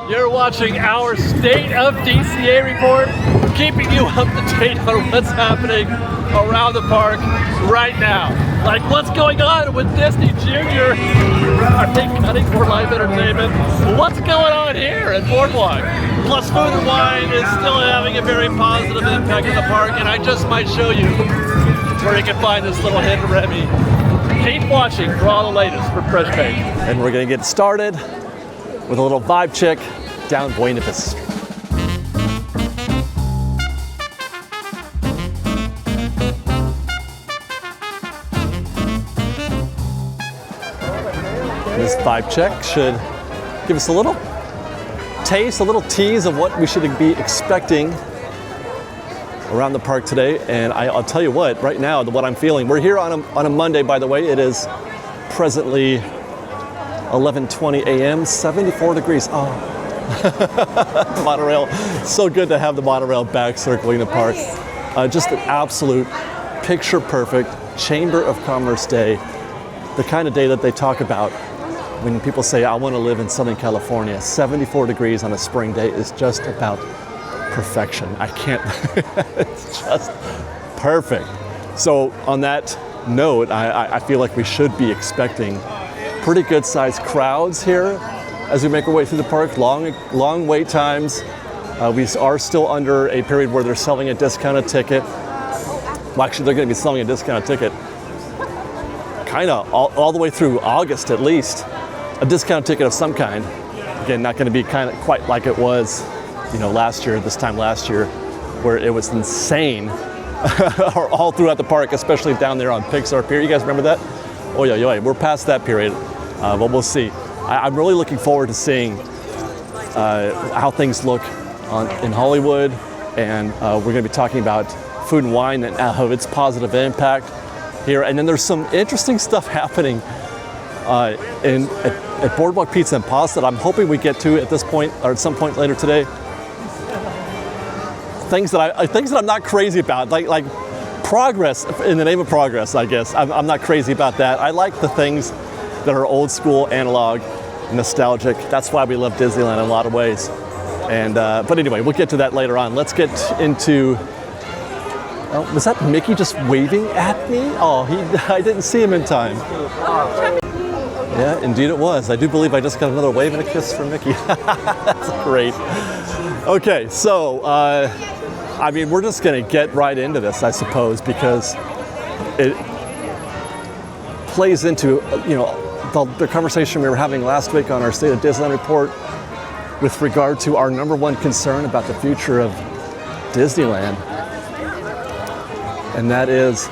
You're watching our State of DCA report, keeping you up to date on what's happening around the park right now. Like what's going on with Disney Junior? Are they cutting for live entertainment? What's going on here at Boardwalk? Plus Food and Wine is still having a very positive impact on the park, and I just might show you where you can find this little hidden Remy. Keep watching for all the latest from FreshBaked. And we're gonna get started with a little vibe check down Buena Vista Street. This vibe check should give us a little taste, a little tease of what we should be expecting around the park today. And I'll tell you what, right now, what I'm feeling, we're here on a Monday, by the way. It is presently 11:20 a.m., 74 degrees. Oh, monorail. So good to have the monorail back circling the park. Just an absolute picture perfect Chamber of Commerce day. The kind of day that they talk about when people say, I want to live in Southern California. 74 degrees on a spring day is just about perfection. I can't, it's just perfect. So on that note, I feel like we should be expecting pretty good sized crowds here as we make our way through the park. Long wait times. We are still under a period where they're selling a discounted ticket. Well, actually, they're going to be selling a discounted ticket kind of all the way through August at least. A discounted ticket of some kind. Again, not going to be quite like it was, last year, this time last year, where it was insane all throughout the park, especially down there on Pixar Pier. You guys remember that? Oh yeah, we're past that period, but we'll see. I'm really looking forward to seeing how things look in Hollywood, and we're going to be talking about Food and Wine and how its positive impact here. And then there's some interesting stuff happening at Boardwalk Pizza and Pasta that I'm hoping we get to at this point or at some point later today. Things that I'm not crazy about, like progress in the name of progress, I guess. I'm not crazy about that. I like the things that are old school, analog, nostalgic. That's why we love Disneyland in a lot of ways. And but anyway, we'll get to that later on. Let's get into. Oh, was that Mickey just waving at me? Oh, I didn't see him in time. Yeah, indeed it was. I do believe I just got another wave and a kiss from Mickey. That's great. Okay, so we're just gonna get right into this, I suppose, because it plays into the conversation we were having last week on our State of Disneyland report with regard to our number one concern about the future of Disneyland, and that is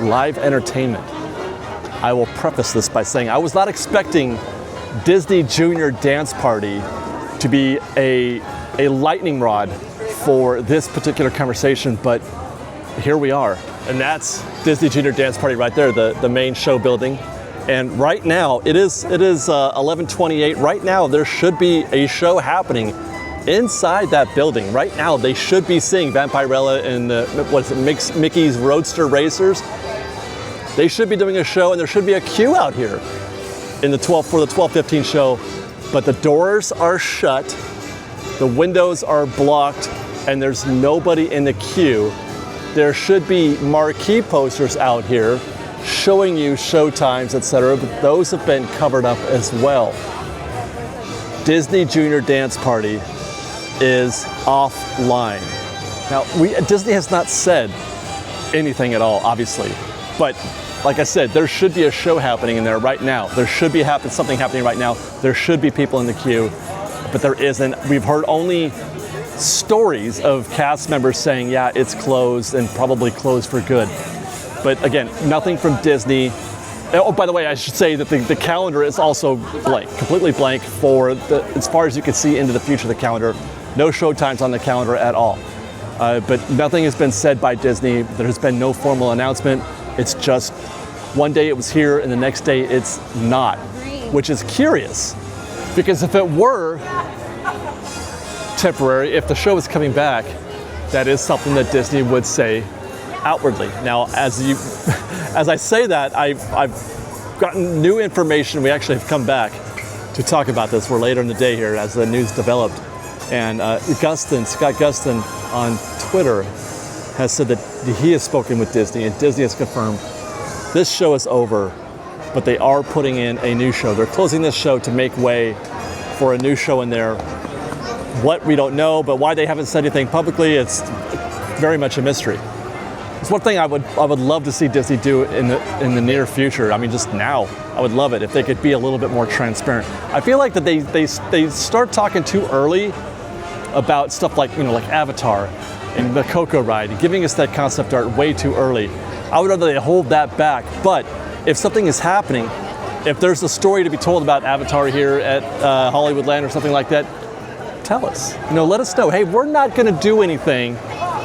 live entertainment. I will preface this by saying I was not expecting Disney Junior Dance Party to be a lightning rod for this particular conversation, but here we are. And that's Disney Junior Dance Party right there, the main show building. And right now, it is 11:28. Right now, there should be a show happening inside that building. Right now, they should be seeing Vampirella and Mickey's Roadster Racers. They should be doing a show, and there should be a queue out here for the 12:15 show. But the doors are shut, the windows are blocked, and there's nobody in the queue. There should be marquee posters out here showing you show times, etc., but those have been covered up as well. Disney Junior Dance Party is offline. Now, Disney has not said anything at all, obviously, but like I said, there should be a show happening in there right now. There should be something happening right now. There should be people in the queue, but there isn't. We've heard only stories of cast members saying, yeah, it's closed and probably closed for good. But again, nothing from Disney. Oh, by the way, I should say that the calendar is also blank, completely blank as far as you can see into the future of the calendar. No show times on the calendar at all. But nothing has been said by Disney. There has been no formal announcement. It's just one day it was here and the next day it's not, which is curious, because if it were temporary, if the show is coming back, that is something that Disney would say outwardly. Now, as I say that, I've gotten new information. We actually have come back to talk about this. We're later in the day here as the news developed. And Scott Gustin on Twitter has said that he has spoken with Disney, and Disney has confirmed this show is over, but they are putting in a new show. They're closing this show to make way for a new show in there. What, we don't know, but why they haven't said anything publicly, it's very much a mystery. It's one thing I would love to see Disney do in the near future. I mean, just now, I would love it if they could be a little bit more transparent. I feel like that they start talking too early about stuff like, like Avatar and the Coco ride, giving us that concept art way too early. I would rather they hold that back. But if something is happening, if there's a story to be told about Avatar here at Hollywoodland or something like that, tell us. Let us know. Hey, we're not going to do anything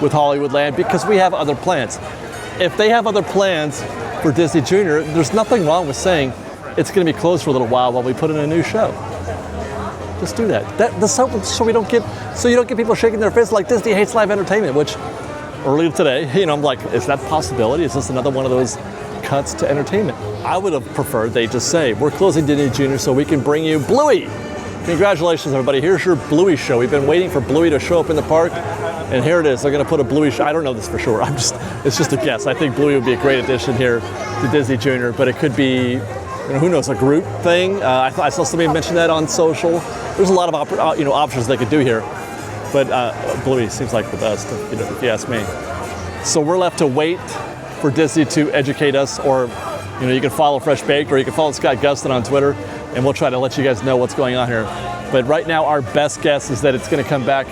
with Hollywoodland because we have other plans. If they have other plans for Disney Junior, there's nothing wrong with saying it's going to be closed for a little while we put in a new show. Just do that. So you don't get people shaking their fists like Disney hates live entertainment, which earlier today, I'm like, is that a possibility? Is this another one of those cuts to entertainment? I would have preferred they just say, we're closing Disney Junior so we can bring you Bluey. Congratulations, everybody. Here's your Bluey show. We've been waiting for Bluey to show up in the park, and here it is. They're going to put a Bluey show. I don't know this for sure. It's just a guess. I think Bluey would be a great addition here to Disney Junior, but it could be, who knows, a group thing. I saw somebody mention that on social. There's a lot of options they could do here, but Bluey seems like the best, if you ask me. So we're left to wait for Disney to educate us, or you can follow FreshBaked, or you can follow Scott Gustin on Twitter, and we'll try to let you guys know what's going on here. But right now, our best guess is that it's going to come back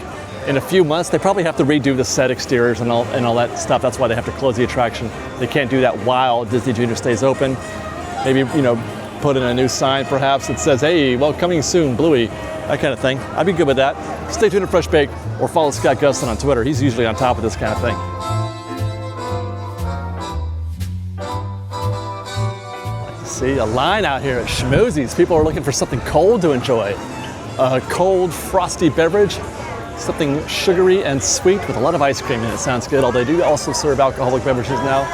in a few months. They probably have to redo the set exteriors and all that stuff. That's why they have to close the attraction. They can't do that while Disney Junior stays open. Maybe, put in a new sign perhaps that says, hey, well, coming soon, Bluey, that kind of thing. I'd be good with that. Stay tuned to FreshBaked or follow Scott Gustin on Twitter. He's usually on top of this kind of thing. See a line out here at Schmoozies. People are looking for something cold to enjoy. A cold, frosty beverage, something sugary and sweet with a lot of ice cream in it. Sounds good. Although they do also serve alcoholic beverages now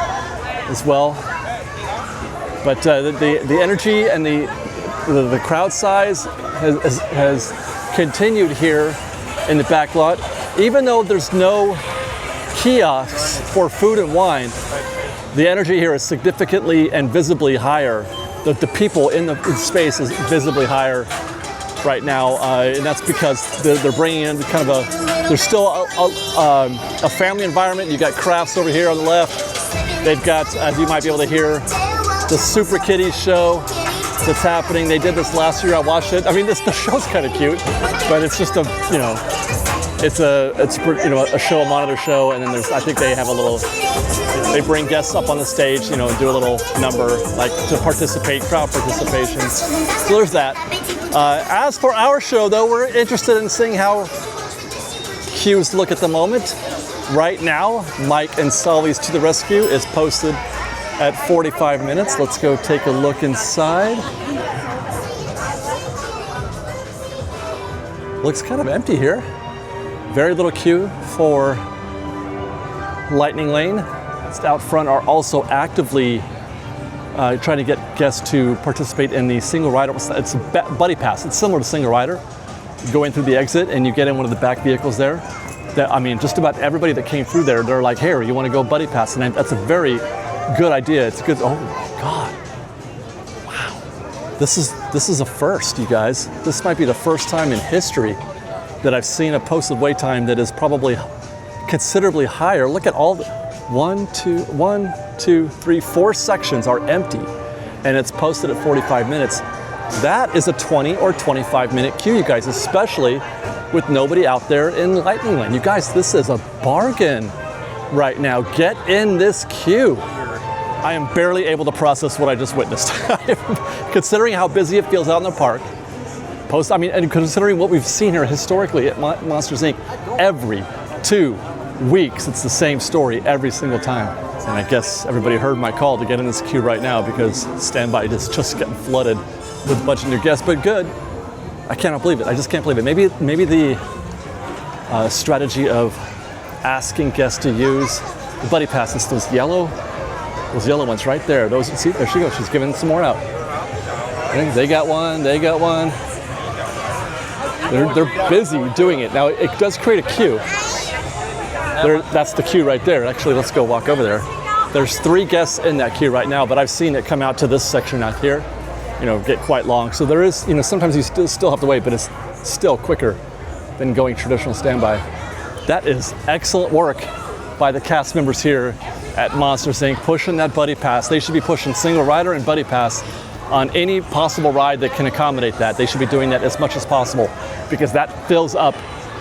as well. But the energy and the crowd size has continued here in the back lot. Even though there's no kiosks for food and wine, the energy here is significantly and visibly higher. The people in the space is visibly higher right now, and that's because they're bringing in kind of there's still a family environment. You got crafts over here on the left. They've got, as you might be able to hear, the Super Kitties show that's happening. They did this last year. I watched it. I mean, the show's kind of cute, but it's just it's a show, a monitor show, and then I think they have they bring guests up on the stage, and do a little number like to participate, crowd participation. So there's that. As for our show, though, we're interested in seeing how cues look at the moment. Right now, Mike and Solly's To the Rescue is posted at 45 minutes. Let's go take a look inside. Looks kind of empty here. Very little queue for Lightning Lane. Out front are also actively trying to get guests to participate in the single rider. It's a buddy pass. It's similar to single rider. You go in through the exit and you get in one of the back vehicles there. Just about everybody that came through there, they're like, hey, you want to go buddy pass? And that's a very good idea. It's good. Oh my God. Wow. This is a first, you guys. This might be the first time in history that I've seen a posted wait time that is probably considerably higher. Look at all the 4 sections are empty, and it's posted at 45 minutes. That is a 20 or 25 minute queue, you guys, especially with nobody out there in Lightning Lane. You guys, this is a bargain right now. Get in this queue. I am barely able to process what I just witnessed. Considering how busy it feels out in the park, and considering what we've seen here historically at Monsters Inc. every 2 weeks, it's the same story every single time. And I guess everybody heard my call to get in this queue right now because standby is just getting flooded with a bunch of new guests. But good. I cannot believe it. I just can't believe it. Maybe the strategy of asking guests to use the buddy passes, those yellow ones right there. See, there she goes. She's giving some more out. They got one. They're busy doing it. Now, it does create a queue. That's the queue right there. Actually, let's go walk over there. There's 3 guests in that queue right now, but I've seen it come out to this section out here, get quite long. So there is, sometimes you still have to wait, but it's still quicker than going traditional standby. That is excellent work by the cast members here at Monsters Inc. pushing that buddy pass. They should be pushing single rider and buddy pass on any possible ride that can accommodate that. They should be doing that as much as possible because that fills up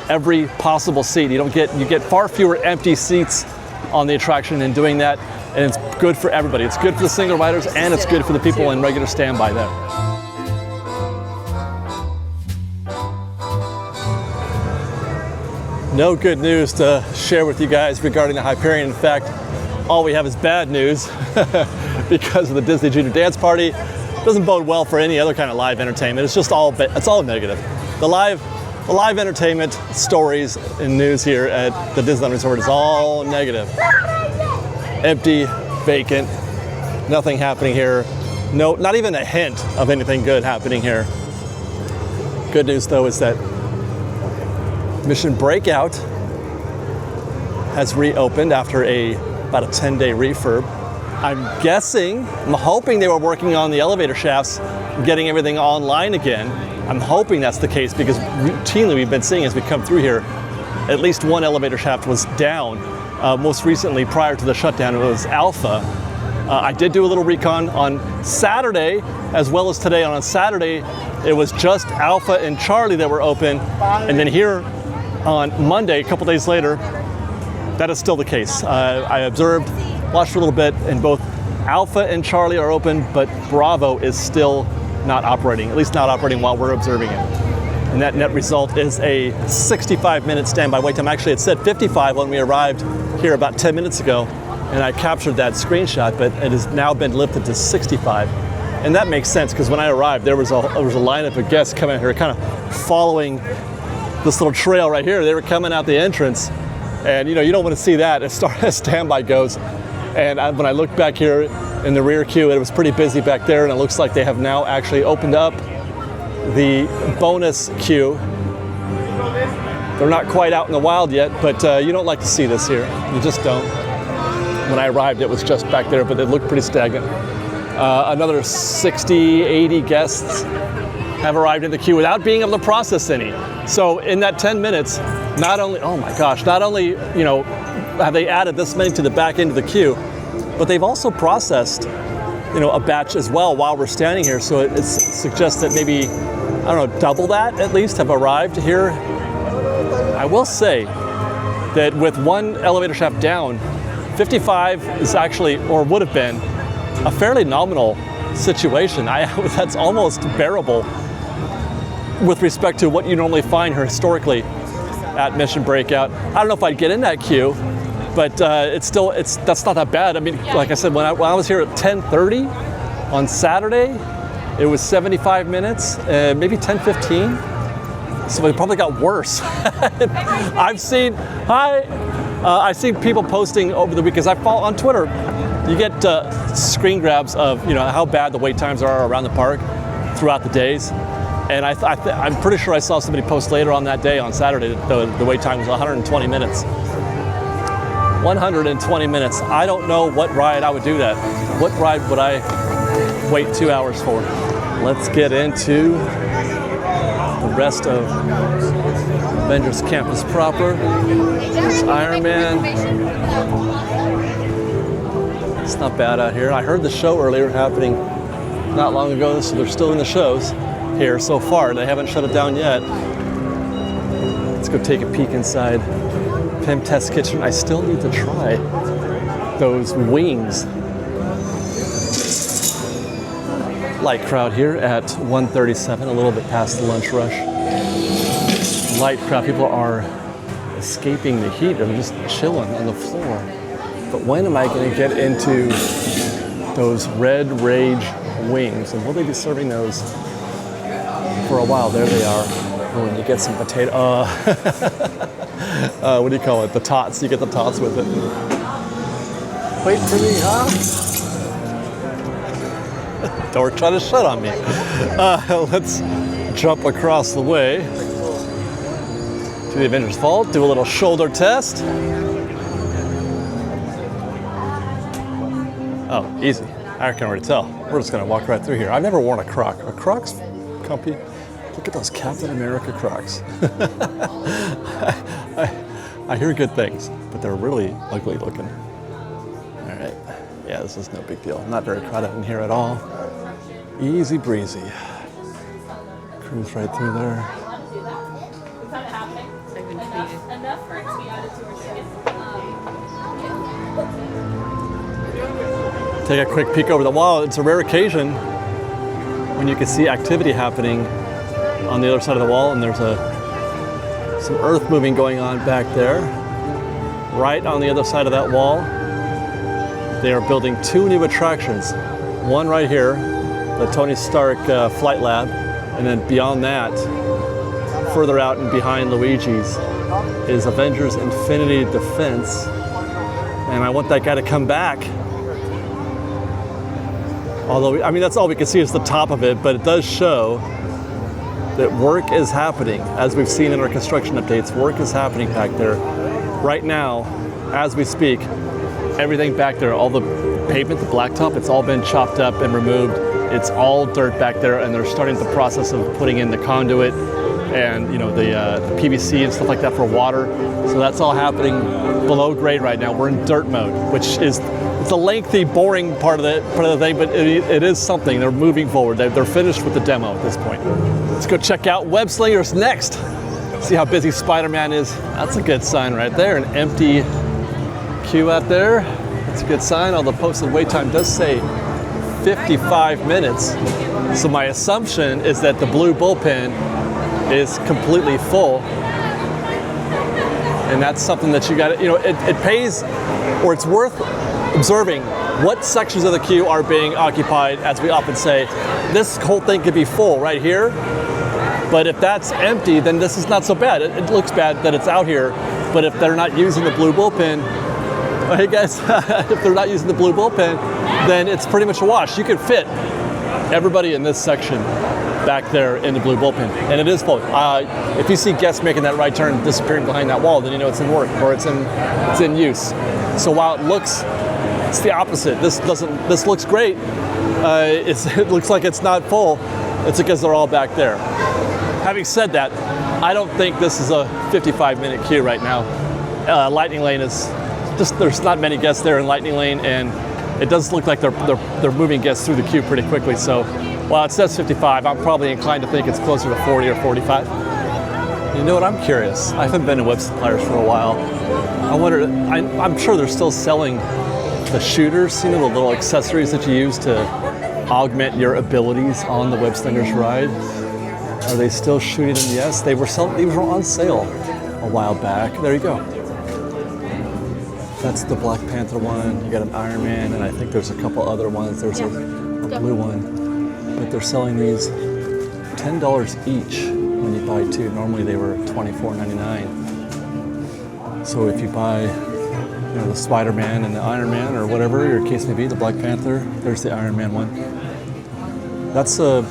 every possible seat. You get far fewer empty seats on the attraction in doing that, and it's good for everybody. It's good for the single riders and it's good for the people in regular standby there. No good news to share with you guys regarding the Hyperion. In fact, all we have is bad news because of the Disney Junior Dance Party. It doesn't bode well for any other kind of live entertainment. It's all negative. The live entertainment stories and news here at the Disneyland Resort is all negative. Empty, vacant, nothing happening here. No, not even a hint of anything good happening here. Good news though is that Mission Breakout has reopened after about a 10-day refurb. I'm hoping they were working on the elevator shafts, getting everything online again. I'm hoping that's the case because routinely we've been seeing as we come through here, at least one elevator shaft was down. Most recently, prior to the shutdown, it was Alpha. I did do a little recon on Saturday, as well as today. On Saturday, it was just Alpha and Charlie that were open, and then here on Monday, a couple days later, that is still the case. I watched a little bit, and both Alpha and Charlie are open, but Bravo is still not operating, at least not operating while we're observing it. And that net result is a 65-minute standby wait time. Actually, it said 55 when we arrived here about 10 minutes ago, and I captured that screenshot, but it has now been lifted to 65. And that makes sense, because when I arrived, there was a lineup of guests coming here, kind of following this little trail right here. They were coming out the entrance, and you don't want to see that as far as standby goes. And when I looked back here in the rear queue, it was pretty busy back there, and it looks like they have now actually opened up the bonus queue. They're not quite out in the wild yet, but you don't like to see this here. You just don't. When I arrived, it was just back there, but it looked pretty stagnant. Another 60, 80 guests have arrived in the queue without being able to process any. So in that 10 minutes, not only have they added this many to the back end of the queue, but they've also processed, a batch as well while we're standing here. So it suggests that maybe, double that at least have arrived here. I will say that with one elevator shaft down, 55 is actually, or would have been, a fairly nominal situation. That's almost bearable with respect to what you normally find here historically at Mission Breakout. I don't know if I'd get in that queue, but that's not that bad. I mean, like I said, when I was here at 10:30 on Saturday, it was 75 minutes, maybe 10:15. So it probably got worse. I've seen people posting over the week, because I follow on Twitter. You get screen grabs of how bad the wait times are around the park throughout the days. And I'm pretty sure I saw somebody post later on that day on Saturday that the wait time was 120 minutes. 120 minutes. I don't know what ride I would do that. What ride would I wait 2 hours for? Let's get into the rest of Avengers Campus proper. There's Iron Man. It's not bad out here. I heard the show earlier happening not long ago, so they're still in the shows here so far. They haven't shut it down yet. Let's go take a peek inside Pim Test Kitchen. I still need to try those wings. Light crowd here at 1:37, a little bit past the lunch rush. Light crowd. People are escaping the heat. They're just chilling on the floor. But when am I going to get into those Red Rage wings? And will they be serving those for a while? There they are. Oh, and you get some potato. What do you call it? The tots. You get the tots with it. Wait for me, huh? Don't try to shut on me. Let's jump across the way to the Avengers Vault, do a little shoulder test. Oh, easy. I can already tell. We're just gonna walk right through here. I've never worn a Croc. Are Crocs comfy? Look at those Captain America Crocs. I hear good things, but they're really ugly looking. All right. Yeah, this is no big deal. Not very crowded in here at all. Easy breezy. Cruise right through there. Take a quick peek over the wall. It's a rare occasion when you can see activity happening on the other side of the wall, and there's some earth moving going on back there. Right on the other side of that wall, they are building 2 new attractions. One right here, the Tony Stark Flight Lab, and then beyond that, further out and behind Luigi's, is Avengers Infinity Defense. And I want that guy to come back. Although, I mean, that's all we can see is the top of it, but it does show that work is happening. As we've seen in our construction updates, work is happening back there. Right now, as we speak, everything back there, all the pavement, the blacktop, it's all been chopped up and removed. It's all dirt back there, and they're starting the process of putting in the conduit and the PVC and stuff like that for water. So that's all happening below grade right now. We're in dirt mode, which is it's a lengthy, boring part of the thing, but it is something. They're moving forward. They're finished with the demo at this point. Let's go check out Web Slingers next. See how busy Spider-Man is. That's a good sign right there. An empty queue out there. That's a good sign. Although the posted wait time does say 55 minutes. So my assumption is that the blue bullpen is completely full. And that's something that you got to, it pays, or it's worth observing what sections of the queue are being occupied. As we often say, this whole thing could be full right here, but if that's empty, then this is not so bad. It looks bad that it's out here, but if they're not using the blue bullpen, well, hey guys, if they're not using the blue bullpen, then it's pretty much a wash. You can fit everybody in this section back there in the blue bullpen, and it is full. If you see guests making that right turn, disappearing behind that wall, then you know it's in work or it's in use. So while it's the opposite. This looks great. It looks like it's not full. It's because they're all back there. Having said that, I don't think this is a 55-minute queue right now. Lightning Lane is just, there's not many guests there in Lightning Lane, and it does look like they're moving guests through the queue pretty quickly. So while it says 55, I'm probably inclined to think it's closer to 40 or 45. You know what, I'm curious. I haven't been to Web Suppliers for a while. I wonder, I'm sure they're still selling the shooters, the little accessories that you use to augment your abilities on the Web Slingers ride. Are they still shooting them? Yes, they were on sale a while back. There you go. That's the Black Panther one. You got an Iron Man, and I think there's a couple other ones. There's a blue one, but they're selling these $10 each when you buy 2. Normally they were $24.99. So if you buy the Spider-Man and the Iron Man, or whatever your case may be, the Black Panther, there's the Iron Man one. That's a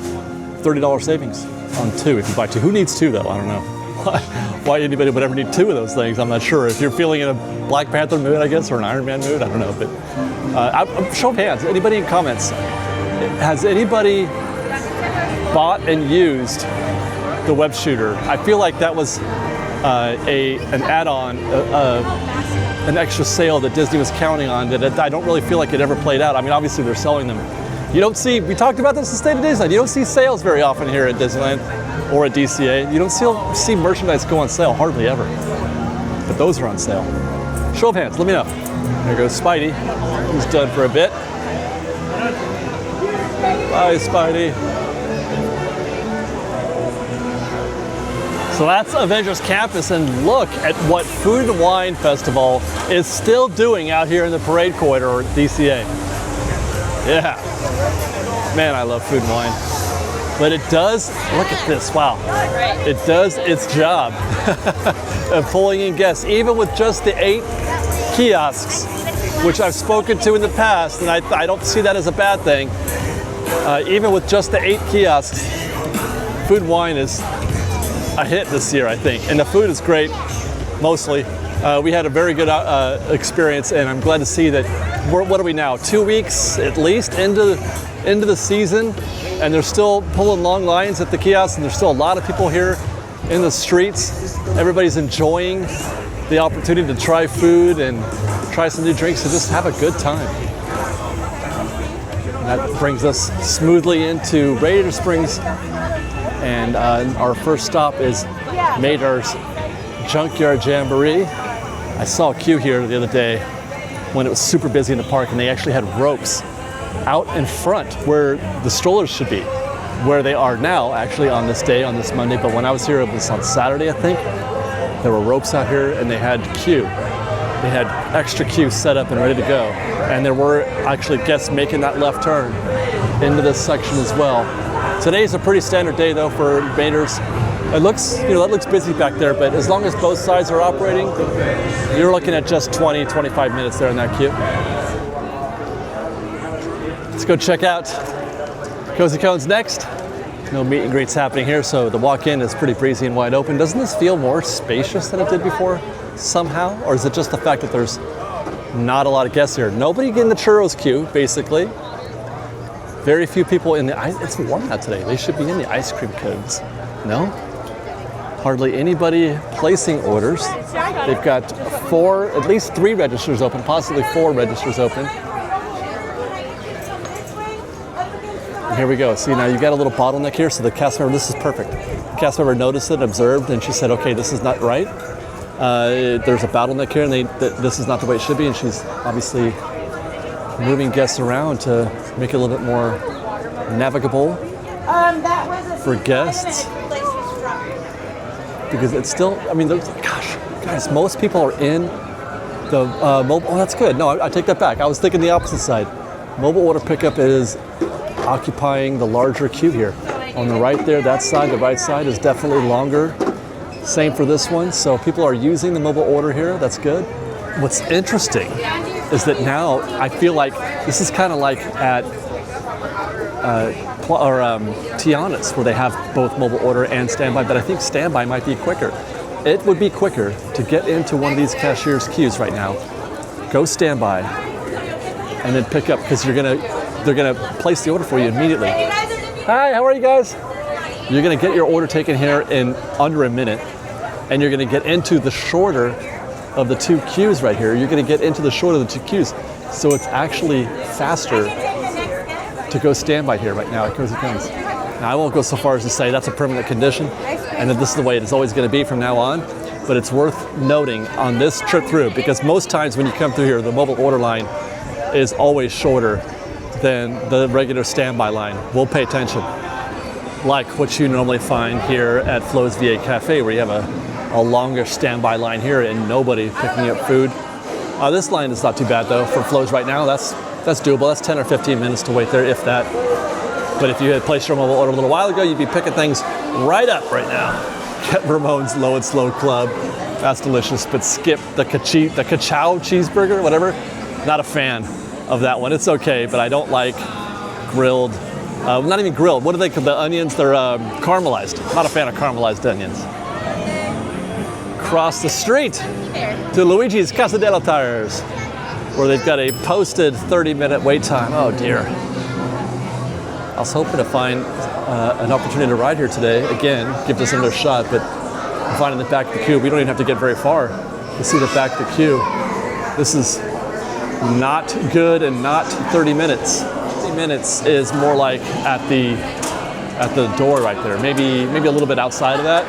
$30 savings on 2 if you buy 2. Who needs 2 though? I don't know. Why anybody would ever need 2 of those things, I'm not sure. If you're feeling in a Black Panther mood, I guess, or an Iron Man mood, I don't know. But show of hands, anybody in comments, has anybody bought and used the web shooter? I feel like that was an add-on, an extra sale that Disney was counting on that I don't really feel like it ever played out. I mean, obviously they're selling them. You don't see, we talked about this in State of Disneyland, you don't see sales very often here at Disneyland or at DCA. You don't see merchandise go on sale, hardly ever. But those are on sale. Show of hands, let me know. There goes Spidey, he's done for a bit. Bye, Spidey. So that's Avengers Campus, and look at what Food and Wine Festival is still doing out here in the parade corridor at DCA. Yeah, man, I love Food and Wine. But it does, look at this, wow. It does its job of pulling in guests, even with just the 8 kiosks, which I've spoken to in the past, and I don't see that as a bad thing. Even with just the 8 kiosks, Food and Wine is a hit this year, I think. And the food is great, mostly. We had a very good experience, and I'm glad to see that what are we now? 2 weeks at least into the season, and they're still pulling long lines at the kiosks, and there's still a lot of people here in the streets. Everybody's enjoying the opportunity to try food and try some new drinks and just have a good time. And that brings us smoothly into Radiator Springs, and our first stop is Mader's Junkyard Jamboree. I saw a queue here the other day when it was super busy in the park, and they actually had ropes out in front where the strollers should be, where they are now actually on this day, on this Monday. But when I was here, it was on Saturday, I think. There were ropes out here, and they had queue. They had extra queue set up and ready to go. And there were actually guests making that left turn into this section as well. Today's a pretty standard day though for Mader's. It looks, that looks busy back there, but as long as both sides are operating, you're looking at just 20, 25 minutes there in that queue. Let's go check out Cozy Cones next. No meet and greets happening here, so the walk-in is pretty breezy and wide open. Doesn't this feel more spacious than it did before somehow? Or is it just the fact that there's not a lot of guests here? Nobody in the churros queue, basically. Very few people in the ice. It's warm out today. They should be in the ice cream cones. No? Hardly anybody placing orders. They've got at least 3 registers open, possibly 4 registers open. Here we go. See, now you got a little bottleneck here, so the cast member, this is perfect. The cast member noticed it, observed, and she said, okay, this is not right. There's a bottleneck here, and this is not the way it should be, and she's obviously moving guests around to make it a little bit more navigable for guests. Because it's still, guys, most people are in the mobile, oh, that's good. No, I take that back. I was thinking the opposite side. Mobile order pickup is occupying the larger queue here. On the right there, that side, the right side is definitely longer. Same for this one. So people are using the mobile order here. That's good. What's interesting is that now I feel like this is kind of like at Tiana's, where they have both mobile order and standby, but I think standby might be quicker. It would be quicker to get into one of these cashier's queues right now, go standby, and then pick up, because they're gonna place the order for you immediately. Hi, how are you guys? You're gonna get your order taken here in under a minute, and you're gonna get into the shorter of the 2 queues right here. You're gonna get into the shorter of the 2 queues, so it's actually faster to go standby here right now at Cozy Cones. Now, I won't go so far as to say that's a permanent condition, and that this is the way it is always gonna be from now on, but it's worth noting on this trip through, because most times when you come through here, the mobile order line is always shorter than the regular standby line. We'll pay attention. Like what you normally find here at Flo's VA Cafe, where you have a longer standby line here and nobody picking up food. This line is not too bad though for Flo's right now. That's doable. That's 10 or 15 minutes to wait there, if that. But if you had placed your mobile order a little while ago, you'd be picking things right up right now. Get Ramon's Low and Slow Club. That's delicious, but skip the Ka-Chow cheeseburger, whatever. Not a fan of that one. It's okay, but I don't like grilled, not even grilled. What do they call the onions? They're caramelized. Not a fan of caramelized onions. Across the street to Luigi's Casa della Tires, where they've got a posted 30-minute wait time. Oh dear. I was hoping to find an opportunity to ride here today. Again, give this another shot, but I'm finding the back of the queue. We don't even have to get very far to see the back of the queue. This is not good, and not 30 minutes. 30 minutes is more like at the door right there. Maybe a little bit outside of that.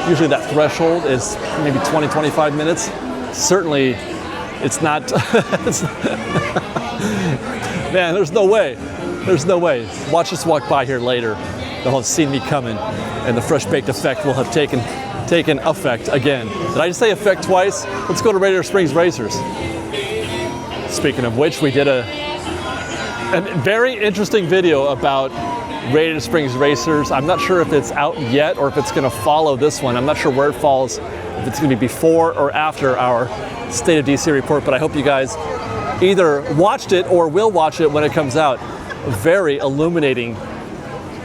Usually that threshold is maybe 20, 25 minutes. Certainly it's not, man, there's no way. There's no way. Watch us walk by here later. They'll have seen me coming, and the Fresh-Baked effect will have taken effect again. Did I just say effect twice? Let's go to Radiator Springs Racers. Speaking of which, we did a very interesting video about Radiator Springs Racers. I'm not sure if it's out yet or if it's going to follow this one. I'm not sure where it falls, if it's going to be before or after our State of DCA report, but I hope you guys either watched it or will watch it when it comes out. Very illuminating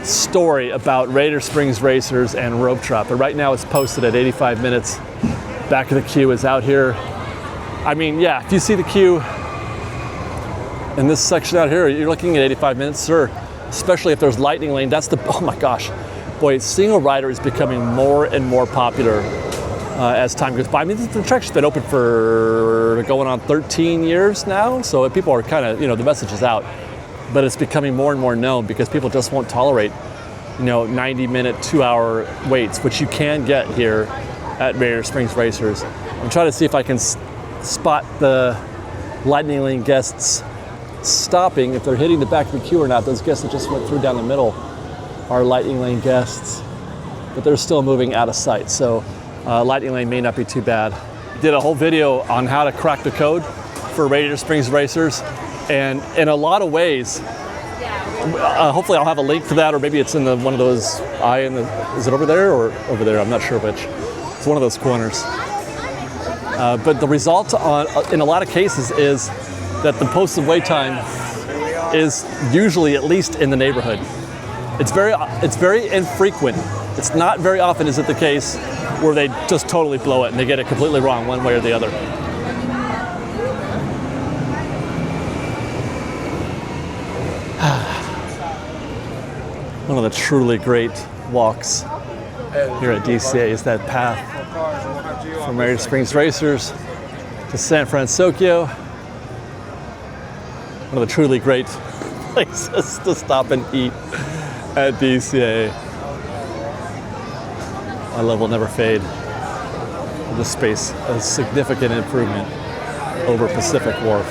story about Radiator Springs racers and rope drop. But right now it's posted at 85 minutes. Back of the queue is out here. I mean, yeah, if you see the queue in this section out here, you're looking at 85 minutes, sir. Especially if there's lightning lane. That's the, oh my gosh. Boy, single rider is becoming more and more popular as time goes by. I mean, the track's been open for going on 13 years now. So people are kind of, the message is out. But it's becoming more and more known because people just won't tolerate, 90-minute, 2-hour waits, which you can get here at Radiator Springs Racers. I'm trying to see if I can spot the lightning lane guests stopping, if they're hitting the back of the queue or not. Those guests that just went through down the middle are lightning lane guests, but they're still moving out of sight. So lightning lane may not be too bad. Did a whole video on how to crack the code for Radiator Springs Racers. And in a lot of ways, hopefully I'll have a link for that, or maybe it's in one of those, is it over there or over there? I'm not sure which. It's one of those corners. But the result in a lot of cases is that the posted wait time is usually at least in the neighborhood. It's very infrequent. It's not very often is it the case where they just totally blow it and they get it completely wrong one way or the other. One of the truly great walks here at DCA is that path from Radiator Springs Racers to San Francisco. One of the truly great places to stop and eat at DCA. My love will never fade. This space, a significant improvement over Pacific Wharf.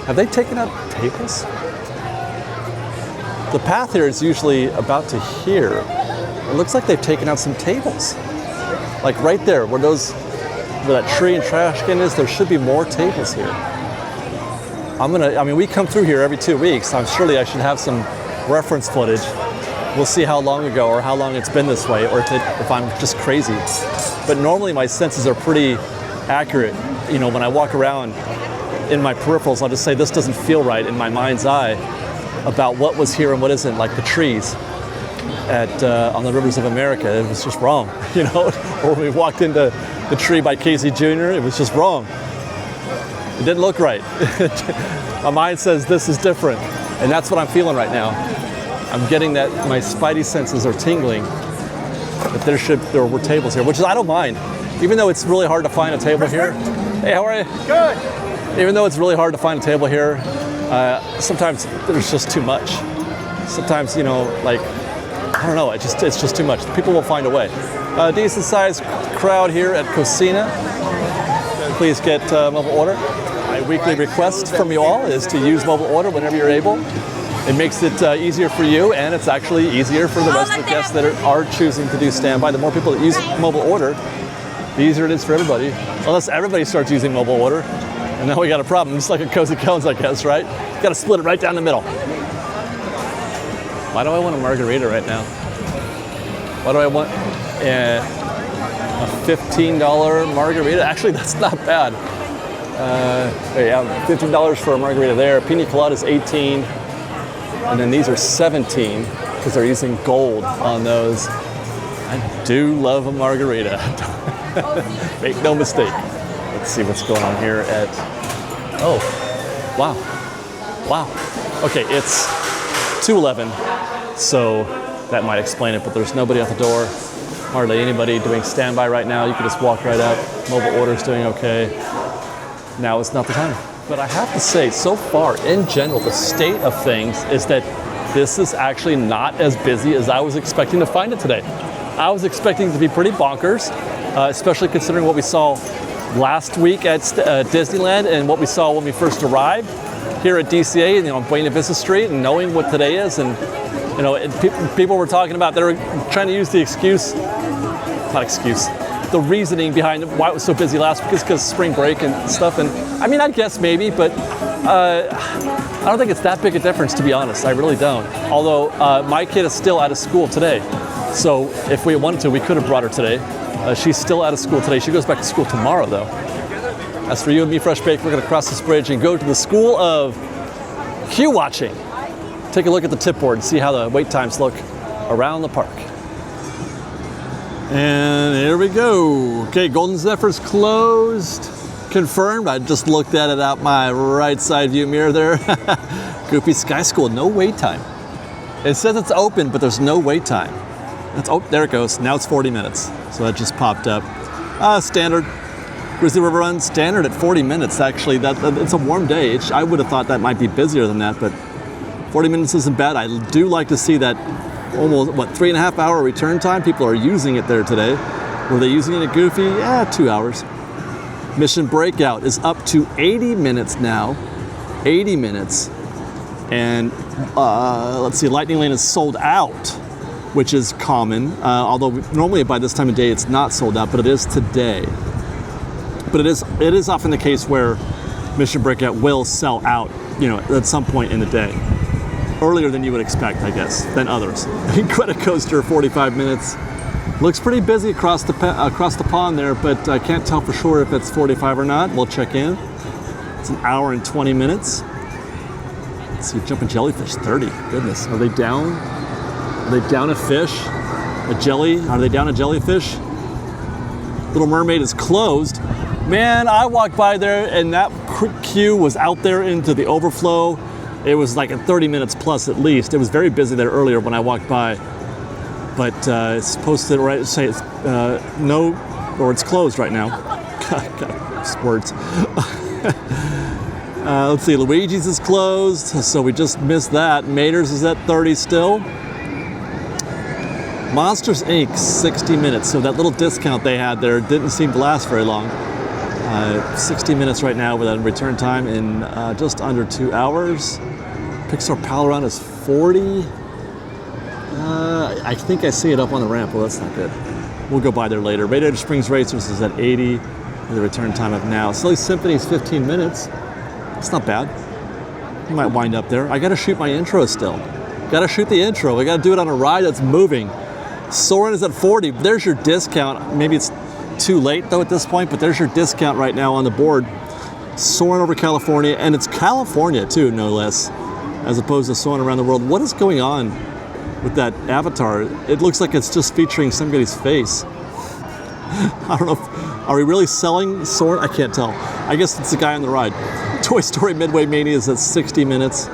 Have they taken out tables? The path here is usually about to here. It looks like they've taken out some tables. Like right there, where that tree and trash can is, there should be more tables here. We come through here every 2 weeks, so surely I should have some reference footage. We'll see how long ago or how long it's been this way, or if I'm just crazy. But normally my senses are pretty accurate. When I walk around in my peripherals, I'll just say this doesn't feel right in my mind's eye about what was here and what isn't, like the trees on the Rivers of America. It was just wrong, Or when we walked into the tree by Casey Jr., it was just wrong. It didn't look right. My mind says this is different, and that's what I'm feeling right now. I'm getting that my spidey senses are tingling that there were tables here, which is I don't mind. Even though it's really hard to find a table here. Hey, how are you? Good. Even though it's really hard to find a table here, sometimes there's just too much. Sometimes, I don't know, it's just too much. People will find a way. Decent sized crowd here at Cocina. Please get mobile order. My weekly request from you all is to use mobile order whenever you're able. It makes it easier for you, and it's actually easier for the rest of the guests that are choosing to do standby. The more people that use mobile order, the easier it is for everybody. Unless everybody starts using mobile order, and now we got a problem. Just like a Cozy Cones, I guess, right? Got to split it right down the middle. Why do I want a margarita right now? Why do I want a $15 margarita? Actually, that's not bad. Yeah, $15 for a margarita there. Pina colada is $18. And then these are $17 because they're using gold on those. I do love a margarita. Make no mistake. Let's see what's going on here at, oh, wow. Okay, it's 2:11, so that might explain it, but there's nobody at the door, hardly anybody doing standby right now. You can just walk right up. Mobile order's doing okay. Now is not the time. But I have to say, so far, in general, the state of things is that this is actually not as busy as I was expecting to find it today. I was expecting it to be pretty bonkers, especially considering what we saw last week at Disneyland and what we saw when we first arrived here at DCA, on Buena Vista Street, and knowing what today is. And, people were talking about, they were trying to use the the reasoning behind why it was so busy last week is because spring break and stuff. And I guess maybe, but I don't think it's that big a difference, to be honest. I really don't. Although my kid is still out of school today. So if we wanted to, we could have brought her today. She's still out of school today. She goes back to school tomorrow, though. As for you and me, FreshBaked, we're going to cross this bridge and go to the school of queue watching. take a look at the tip board and see how the wait times look around the park. And here we go. Okay, Golden Zephyr's closed. Confirmed. I just looked at it out my right side view mirror there. Goofy Sky School, no wait time. It says it's open, but there's no wait time. Oh, there it goes. Now it's 40 minutes. So that just popped up. Standard. Grizzly River Run, standard at 40 minutes. Actually, it's a warm day. I would have thought that might be busier than that, but 40 minutes isn't bad. I do like to see that almost, 3.5 hour return time. People are using it there today. Were they using it at Goofy? Yeah, 2 hours. Mission Breakout is up to 80 minutes now. 80 minutes. And let's see, Lightning Lane is sold out, which is common. Although normally by this time of day it's not sold out, but it is today. But it is often the case where Mission Breakout will sell out, at some point in the day. Earlier than you would expect, I guess, than others. Greta Coaster, 45 minutes. Looks pretty busy across the pond there, but I can't tell for sure if it's 45 or not. We'll check in. It's an hour and 20 minutes. Let's see, Jumping Jellyfish, 30. Goodness, are they down? Are they down a fish? A jelly? Are they down a jellyfish? Little Mermaid is closed. Man, I walked by there and that queue was out there into the overflow. It was like at 30 minutes plus at least. It was very busy there earlier when I walked by. But it's supposed to say it's no, or it's closed right now. Words. Let's see, Luigi's is closed, so we just missed that. Mater's is at 30 still. Monsters Inc., 60 minutes. So that little discount they had there didn't seem to last very long. 60 minutes right now with a return time in just under 2 hours. Pixar Pal Around is 40. I think I see it up on the ramp. Well, that's not good. We'll go by there later. Radiator Springs Racers is at 80 with the return time of now. Silly Symphony is 15 minutes. It's not bad. You might wind up there. I got to shoot my intro still. Got to shoot the intro. I got to do it on a ride that's moving. Soarin' is at 40. There's your discount. Maybe it's too late though at this point, but there's your discount right now on the board. Soarin' over California, and it's California too, no less, as opposed to soaring around the world. What is going on with that avatar? It looks like it's just featuring somebody's face. I don't know. Are we really selling Soarin'? I can't tell. I guess it's the guy on the ride. Toy Story Midway Mania is at 60 minutes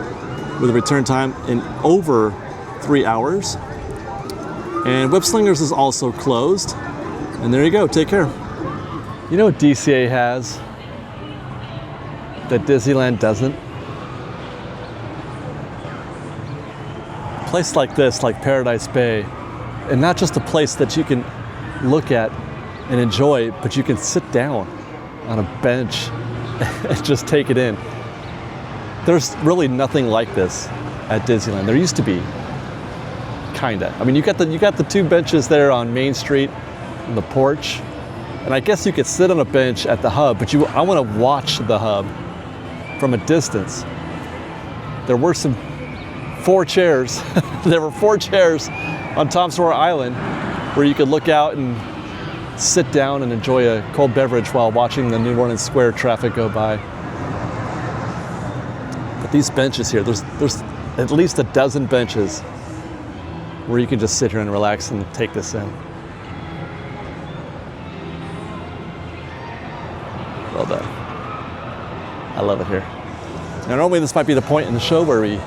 with a return time in over 3 hours. And Whip Slingers is also closed. And there you go, take care. You know what DCA has that Disneyland doesn't? A place like this, like Paradise Bay, and not just a place that you can look at and enjoy, but you can sit down on a bench and just take it in. There's really nothing like this at Disneyland. There used to be, kinda. I mean, you got the two benches there on Main Street on the porch, and I guess you could sit on a bench at the hub, but I want to watch the hub from a distance. There were 4 chairs. There were 4 chairs on Tom Sawyer Island where you could look out and sit down and enjoy a cold beverage while watching the New Orleans Square traffic go by. But these benches here, there's at least a dozen benches where you can just sit here and relax and take this in. Well done. I love it here. Now normally this might be the point in the show where we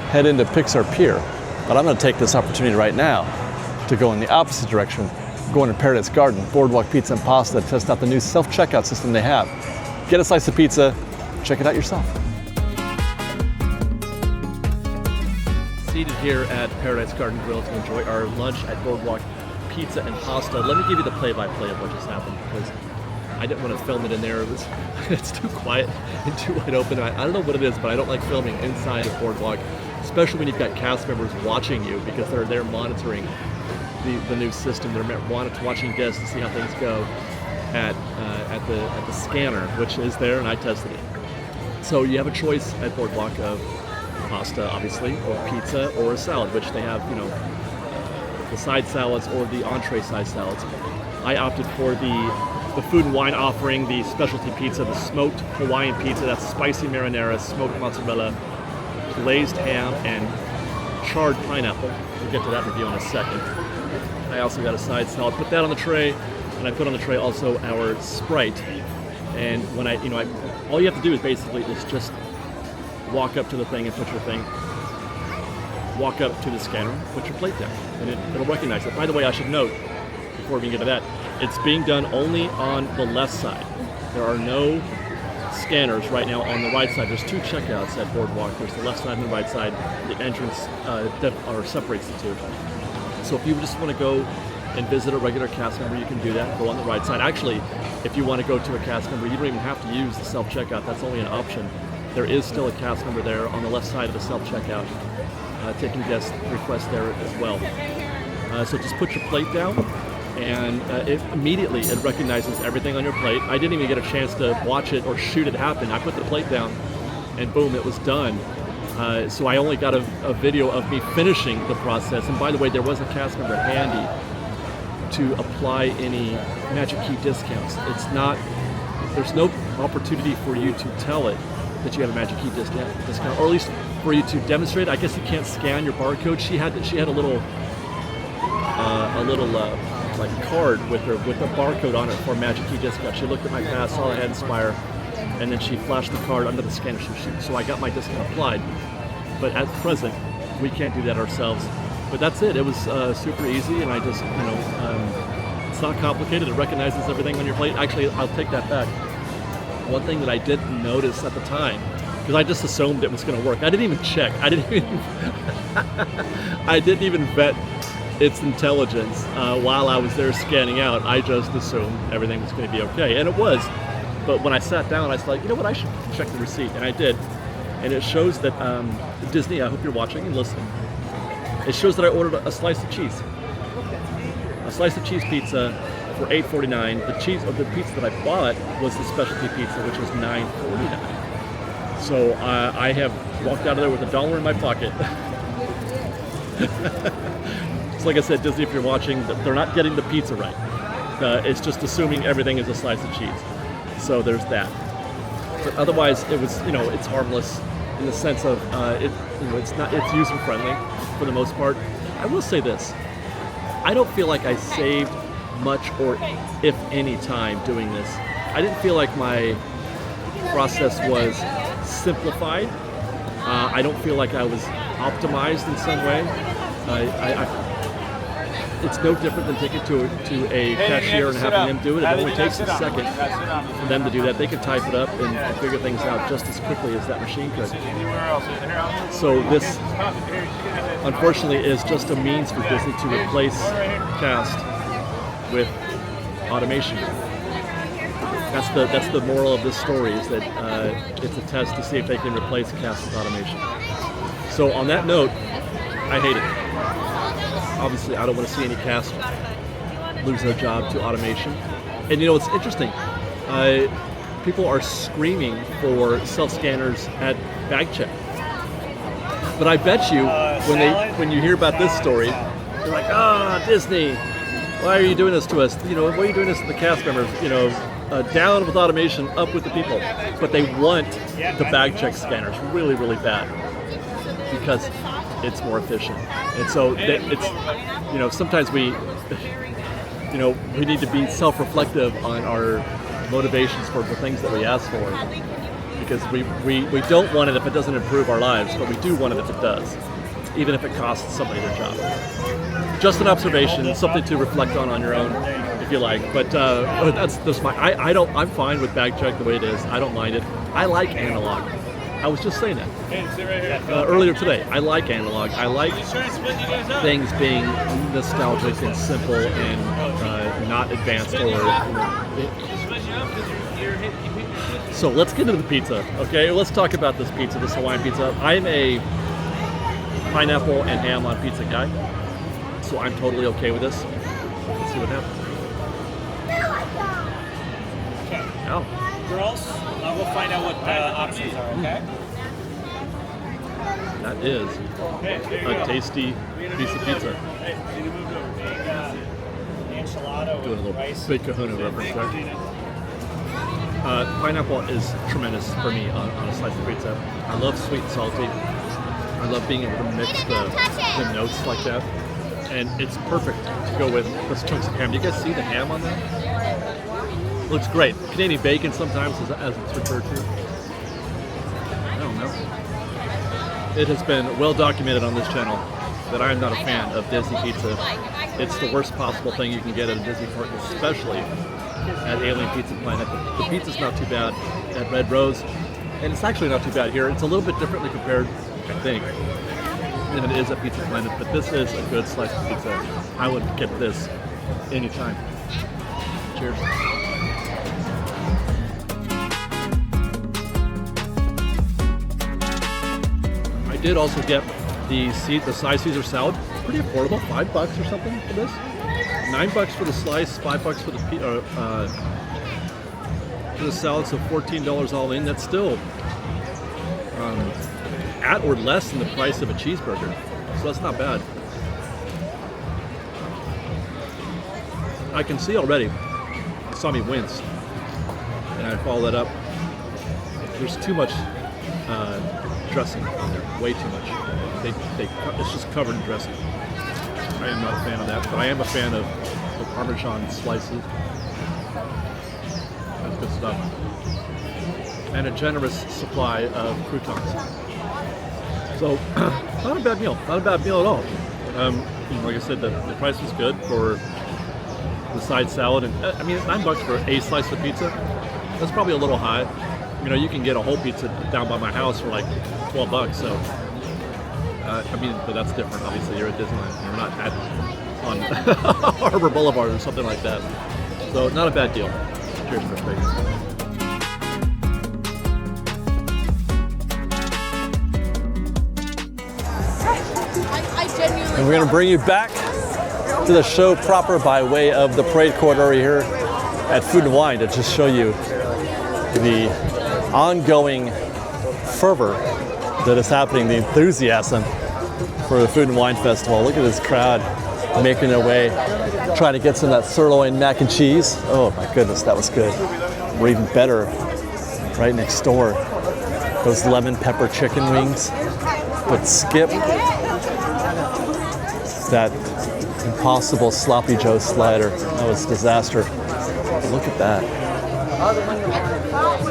head into Pixar Pier, but I'm going to take this opportunity right now to go in the opposite direction, going to Paradise Garden, Boardwalk Pizza and Pasta, to test out the new self-checkout system they have. Get a slice of pizza, check it out yourself. Seated here at Paradise Garden Grill to enjoy our lunch at Boardwalk Pizza and Pasta. Let me give you the play-by-play of what just happened, because I didn't want to film it in there. It's too quiet and too wide open. I don't know what it is, but I don't like filming inside of Boardwalk, especially when you've got cast members watching you, because they're there monitoring the new system. They're watching guests to see how things go at the scanner, which is there, and I tested it. So you have a choice at Boardwalk of pasta, obviously, or pizza, or a salad, which they have, the side salads or the entree size salads. I opted for the food and wine offering, the specialty pizza, the smoked Hawaiian pizza. That's spicy marinara, smoked mozzarella, glazed ham, and charred pineapple. We'll get to that review in a second. I also got a side salad. Put that on the tray, and I put on the tray also our Sprite. And when all you have to do is basically just walk up to the thing and put your thing. Walk up to the scanner, put your plate down, and it'll recognize it. By the way, I should note, before we get to that, it's being done only on the left side. There are no scanners right now on the right side. There's two checkouts at Boardwalk. There's the left side and the right side. The entrance separates the two. So if you just want to go and visit a regular cast member, you can do that. Go on the right side. Actually, if you want to go to a cast member, you don't even have to use the self-checkout. That's only an option. There is still a cast member there on the left side of the self-checkout, taking guest requests there as well. So just put your plate down, and immediately it recognizes everything on your plate. I didn't even get a chance to watch it or shoot it happen. I put the plate down, and boom, it was done. So I only got a video of me finishing the process. And by the way, there was a cast member handy to apply any Magic Key discounts. There's no opportunity for you to tell it that you have a Magic Key discount, or at least for you to demonstrate. I guess you can't scan your barcode. She had a little like card with a barcode on it for Magic Key discount. She looked at my pass, saw I had Inspire, and then she flashed the card under the scanner. So I got my discount applied. But at present, we can't do that ourselves. But that's it. It was super easy, and I just, it's not complicated. It recognizes everything on your plate. Actually, I'll take that back. One thing that I didn't notice at the time, because I just assumed it was going to work. I didn't even check. I didn't even vet its intelligence while I was there scanning out. I just assumed everything was going to be okay, and it was. But when I sat down, I was like, you know what? I should check the receipt, and I did. And it shows that Disney. I hope you're watching and listening. It shows that I ordered a slice of cheese. A slice of cheese pizza for $8.49. The pizza that I bought was the specialty pizza, which was $9.49. So I have walked out of there with $1 in my pocket. It's like I said, Disney, if you're watching, they're not getting the pizza right. It's just assuming everything is a slice of cheese. So there's that. But otherwise, it was, it's harmless in the sense of it's user friendly for the most part. I will say this: I don't feel like I saved much or if any time doing this. I didn't feel like my process was simplified. I don't feel like I was optimized in some way. It's no different than taking it to a cashier and having them do it. It only takes a second for them to do that. They can type it up and figure things out just as quickly as that machine could. So this, unfortunately, is just a means for Disney to replace cast with automation. That's the moral of this story, is that it's a test to see if they can replace cast with automation. So on that note, I hate it. Obviously, I don't want to see any cast lose their job to automation. And it's interesting. People are screaming for self-scanners at bag check. But I bet you, when you hear about this story, you're like, Disney, why are you doing this to us? Why are you doing this to the cast members? Down with automation, up with the people. But they want the bag check scanners really, really bad because it's more efficient. And so it's, sometimes we need to be self-reflective on our motivations for the things that we ask for, because we don't want it if it doesn't improve our lives, but we do want it if it does, even if it costs somebody their job. Just an observation, something to reflect on your own, if you like. But that's my. I'm fine with bag check the way it is. I don't mind it. I like analog. I was just saying that earlier today. I like analog. I like things being nostalgic and simple and not advanced. So let's get into the pizza, okay? Let's talk about this pizza, this Hawaiian pizza. I'm a pineapple and ham on pizza guy, so I'm totally okay with this. Let's see what happens. Okay. Oh. Girls, we'll find out what the options are, okay? That is a tasty piece of pizza. Doing a little Big Kahuna reference there. Pineapple is tremendous for me on a slice of pizza. I love sweet and salty. I love being able to mix the notes like that. And it's perfect to go with those chunks of ham. Do you guys see the ham on there? Looks great. Canadian bacon sometimes, as it's referred to. I don't know. It has been well documented on this channel that I am not a fan of Disney pizza. It's the worst possible thing you can get at a Disney park, especially at Alien Pizza Planet. The pizza's not too bad at Red Rose, and it's actually not too bad here. It's a little bit differently prepared, I think, than it is at Pizza Planet, but this is a good slice of pizza. I would get this anytime. Cheers. I did also get the size Caesar salad. Pretty affordable, $5 or something for this. $9 for the slice, $5 for the salad, so $14 all in. That's still at or less than the price of a cheeseburger, so that's not bad. I can see already, you saw me wince, and I follow that up. There's too much dressing on there, way too much. It's just covered in dressing. I am not a fan of that, but I am a fan of the Parmesan slices. That's good stuff. And a generous supply of croutons. So, not a bad meal. Not a bad meal at all. Like I said, the price was good for the side salad, and I mean, $9 for a slice of pizza. That's probably a little high. You know, you can get a whole pizza down by my house for like $12. So, I mean, but that's different. Obviously, you're at Disneyland. You're not on Harbor Boulevard or something like that. So, not a bad deal. Cheers, FreshBaked. And we're going to bring you back to the show proper by way of the parade corridor here at Food and Wine to just show you the ongoing fervor that is happening, the enthusiasm for the Food and Wine Festival. Look at this crowd making their way, trying to get some of that sirloin mac and cheese. Oh my goodness, that was good. Or even better, right next door, those lemon pepper chicken wings. But skip that impossible sloppy Joe slider. That was a disaster. Look at that.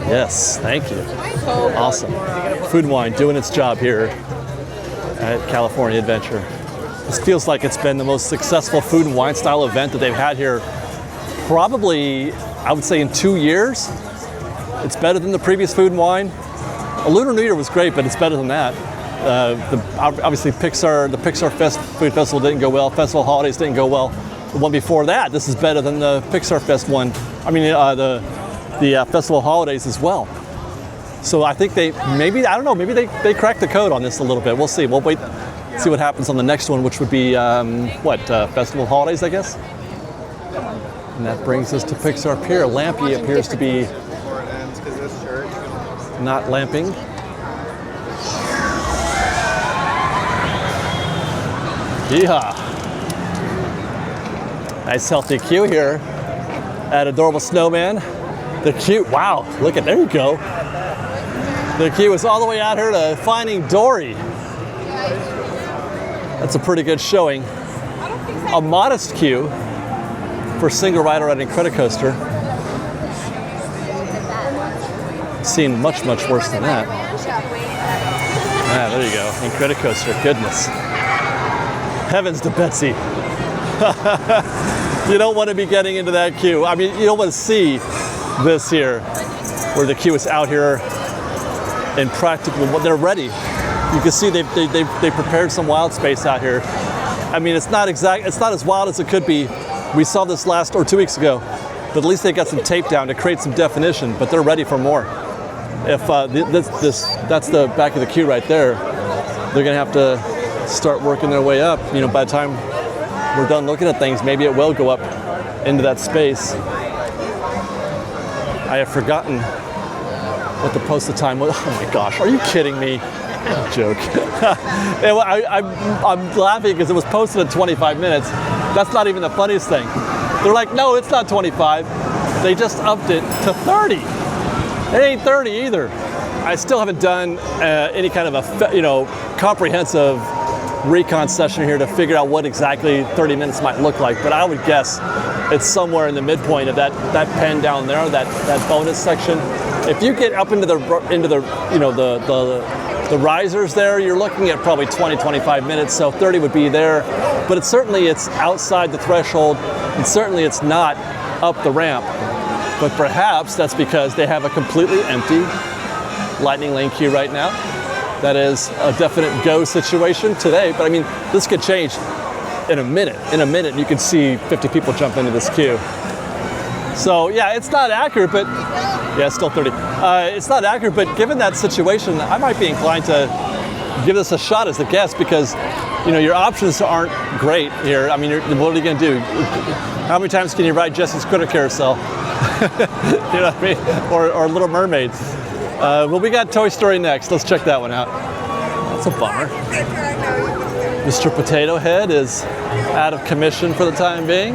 Yes, thank you. Awesome. Food and Wine doing its job here at California Adventure. This feels like it's been the most successful food and wine style event that they've had here probably, I would say, in 2 years. It's better than the previous Food and Wine. A Lunar New Year was great, but it's better than that. Obviously the Pixar Food Festival didn't go well. Festival Holidays didn't go well. The one before that, this is better than the Pixar Fest one. I mean, the Festival Holidays as well. So I think they cracked the code on this a little bit. We'll see. We'll wait, see what happens on the next one, which would be Festival Holidays, I guess. And that brings us to Pixar Pier. Lampy appears to be not lamping. Yeehaw! Nice healthy queue here at Adorable Snowman. The queue, wow, look at, there you go. The queue is all the way out here to Finding Dory. That's a pretty good showing. A modest queue for single rider at Incredicoaster. Seen much, much worse than that. Ah, there you go, Incredicoaster, goodness. Heavens to Betsy. You don't want to be getting into that queue. I mean, you don't want to see this here, where the queue is out here in practical, they're ready. You can see they prepared some wild space out here. I mean, it's not as wild as it could be. We saw this 2 weeks ago, but at least they got some tape down to create some definition, but they're ready for more. If that's the back of the queue right there, they're gonna have to start working their way up. You know, by the time we're done looking at things, maybe it will go up into that space. I have forgotten what the posted time was. Oh my gosh, are you kidding me? Joke. I'm laughing because it was posted in 25 minutes. That's not even the funniest thing. They're like, no, it's not 25. They just upped it to 30. It ain't 30 either. I still haven't done any kind of a comprehensive recon session here to figure out what exactly 30 minutes might look like, but I would guess it's somewhere in the midpoint of that pen down there, that bonus section. If you get up into the you know the risers there, you're looking at probably 20-25 minutes, so 30 would be there, but it's outside the threshold, and certainly it's not up the ramp. But perhaps that's because they have a completely empty lightning lane queue right now. That is a definite go situation today, but I mean, this could change in a minute. In a minute, you could see 50 people jump into this queue. So yeah, it's not accurate, but yeah, it's still 30. It's not accurate, but given that situation, I might be inclined to give this a shot as a guest because, you know, your options aren't great here. I mean, what are you going to do? How many times can you ride Jesse's Critter Carousel? You know what I mean? Or Little Mermaid. Well, we got Toy Story next. Let's check that one out. That's a bummer. Mr. Potato Head is out of commission for the time being.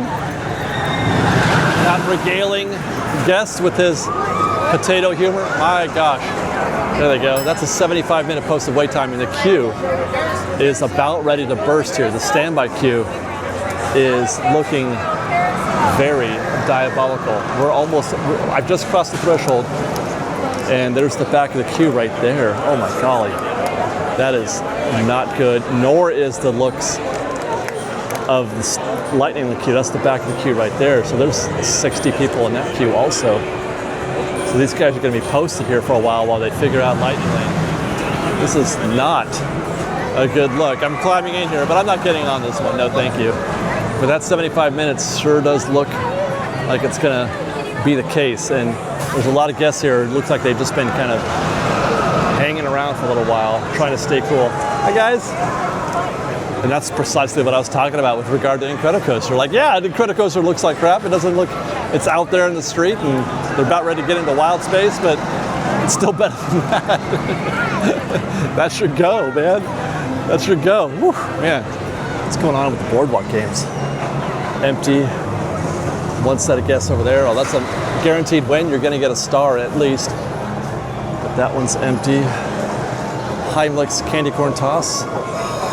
Not regaling guests with his potato humor. My gosh. There they go. That's a 75-minute posted wait time, and the queue is about ready to burst here. The standby queue is looking very diabolical. I've just crossed the threshold, and there's the back of the queue right there. Oh my golly. That is not good, nor is the looks of the lightning lane queue. That's the back of the queue right there. So there's 60 people in that queue also. So these guys are going to be posted here for a while they figure out lightning lane. This is not a good look. I'm climbing in here, but I'm not getting on this one. No, thank you. But that 75 minutes sure does look like it's going to be the case. And there's a lot of guests here. It looks like they've just been kind of hanging around for a little while, trying to stay cool. Hi, guys. And that's precisely what I was talking about with regard to Incredicoaster. Like, yeah, the Incredicoaster looks like crap. It doesn't look, it's out there in the street and they're about ready to get into wild space, but it's still better than that. That should go, man. That should go. Whew, man, what's going on with the Boardwalk games? Empty. One set of guests over there. Oh, that's a guaranteed win. You're going to get a star at least. But that one's empty. Heimlich's Candy Corn Toss.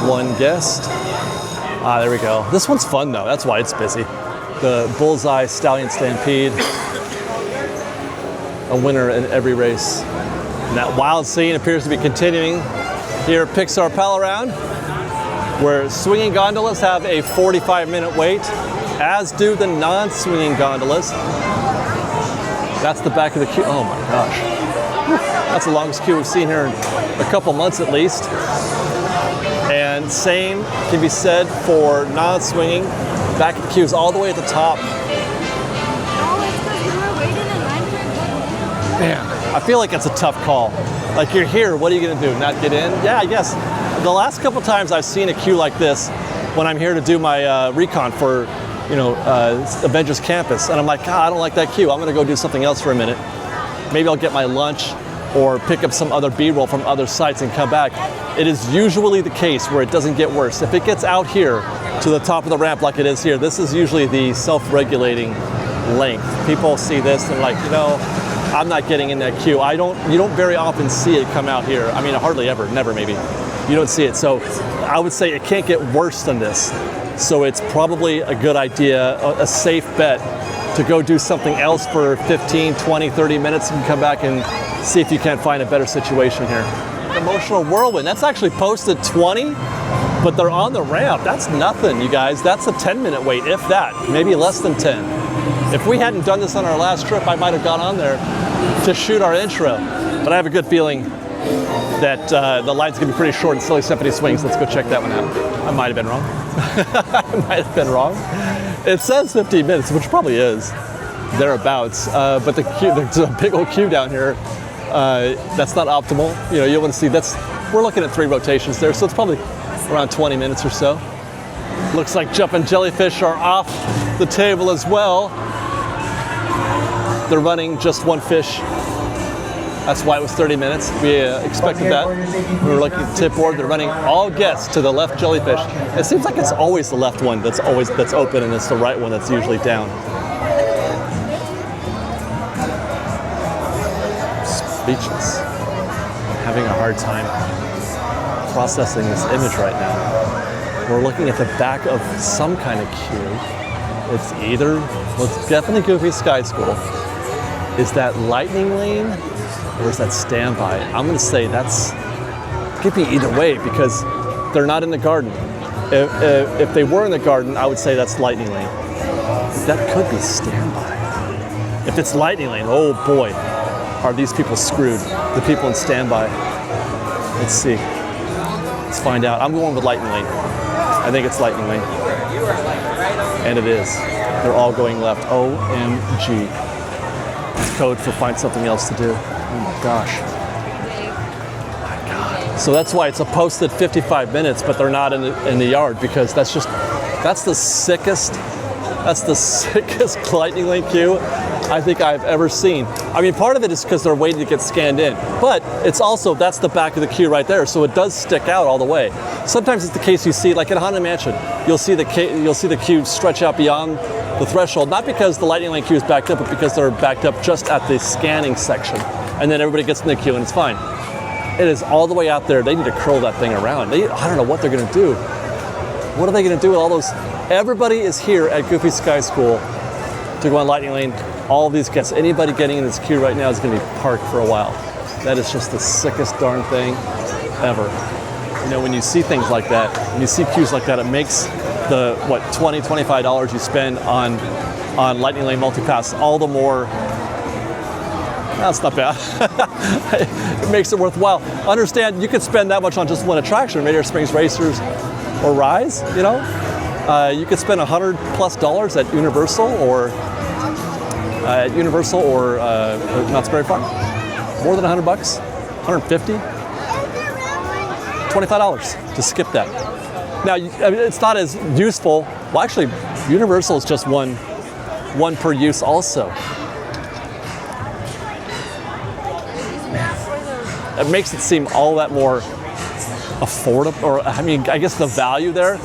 One guest. Ah, there we go. This one's fun though. That's why it's busy. The Bullseye Stallion Stampede. A winner in every race. And that wild scene appears to be continuing here at Pixar Pal Around, where swinging gondolas have a 45-minute wait, as do the non-swinging gondolas. That's the back of the queue. Oh my gosh. That's the longest queue we've seen here in a couple months at least. And same can be said for non-swinging. Back of the queue is all the way at the top. Man, I feel like it's a tough call. Like, you're here, what are you gonna do? Not get in? Yeah, I guess. The last couple times I've seen a queue like this when I'm here to do my recon for, you know, Avengers Campus, and I'm like, God, I don't like that queue. I'm gonna go do something else for a minute. Maybe I'll get my lunch or pick up some other B-roll from other sites and come back. It is usually the case where it doesn't get worse. If it gets out here to the top of the ramp like it is here, this is usually the self-regulating length. People see this and like, you know, I'm not getting in that queue. You don't very often see it come out here. I mean, hardly ever, never maybe. You don't see it. So I would say it can't get worse than this. So it's probably a good idea, a safe bet to go do something else for 15, 20, 30 minutes and come back and see if you can't find a better situation here. Emotional Whirlwind, that's actually posted 20, but they're on the ramp. That's nothing, you guys. That's a 10-minute wait, if that, maybe less than 10. If we hadn't done this on our last trip, I might have gone on there to shoot our intro. But I have a good feeling that the line's gonna be pretty short and Silly Symphony Swings. Let's go check that one out. I might have been wrong. I might have been wrong. It says 15 minutes, which probably is thereabouts. But the queue, there's a big old queue down here. That's not optimal. You know, you want to see we're looking at 3 rotations there, so it's probably around 20 minutes or so. Looks like Jumpin' Jellyfish are off the table as well. They're running just one fish. That's why it was 30 minutes. We expected that. We were looking at the tip board. They're running all guests to the left jellyfish. It seems like it's always the left one that's open, and it's the right one that's usually down. Speechless. Having a hard time. processing this image right now. We're looking at the back of some kind of queue. It's either, well, it's definitely Goofy Sky School. Is that Lightning Lane or is that Standby? I'm gonna say that's, it could be either way because they're not in the garden. If they were in the garden, I would say that's Lightning Lane. That could be Standby. If it's Lightning Lane, oh boy, are these people screwed. The people in Standby. Let's see. Let's find out. I'm going with Lightning Lane. I think it's Lightning Lane. And it is. They're all going left. OMG. It's code for find something else to do. Oh my gosh. My God. So that's why it's a posted 55 minutes, but they're not in the yard because that's the sickest Lightning Lane queue I think I've ever seen. I mean, part of it is because they're waiting to get scanned in, but it's also, that's the back of the queue right there, so it does stick out all the way. Sometimes it's the case you see, like at Haunted Mansion, you'll see the queue stretch out beyond the threshold, not because the Lightning Lane queue is backed up, but because they're backed up just at the scanning section, and then everybody gets in the queue and it's fine. It is all the way out there. They need to curl that thing around. I don't know what they're gonna do. What are they gonna do with all those? Everybody is here at Goofy Sky School to go on Lightning Lane. All these guests, anybody getting in this queue right now is going to be parked for a while. That is just the sickest darn thing ever. You know, when you see things like that, when you see queues like that, it makes the, $20, $25 you spend on Lightning Lane Multipass all the more, that's not bad. It makes it worthwhile. Understand, you could spend that much on just one attraction, Radiator Springs Racers or Rise, you know? You could spend $100+ at Universal or Knott's Berry Farm. More than $100, $150, $25 to skip that. Now, I mean, it's not as useful. Well, actually, Universal is just one per use also. Man, it makes it seem all that more affordable, or I mean, I guess the value there.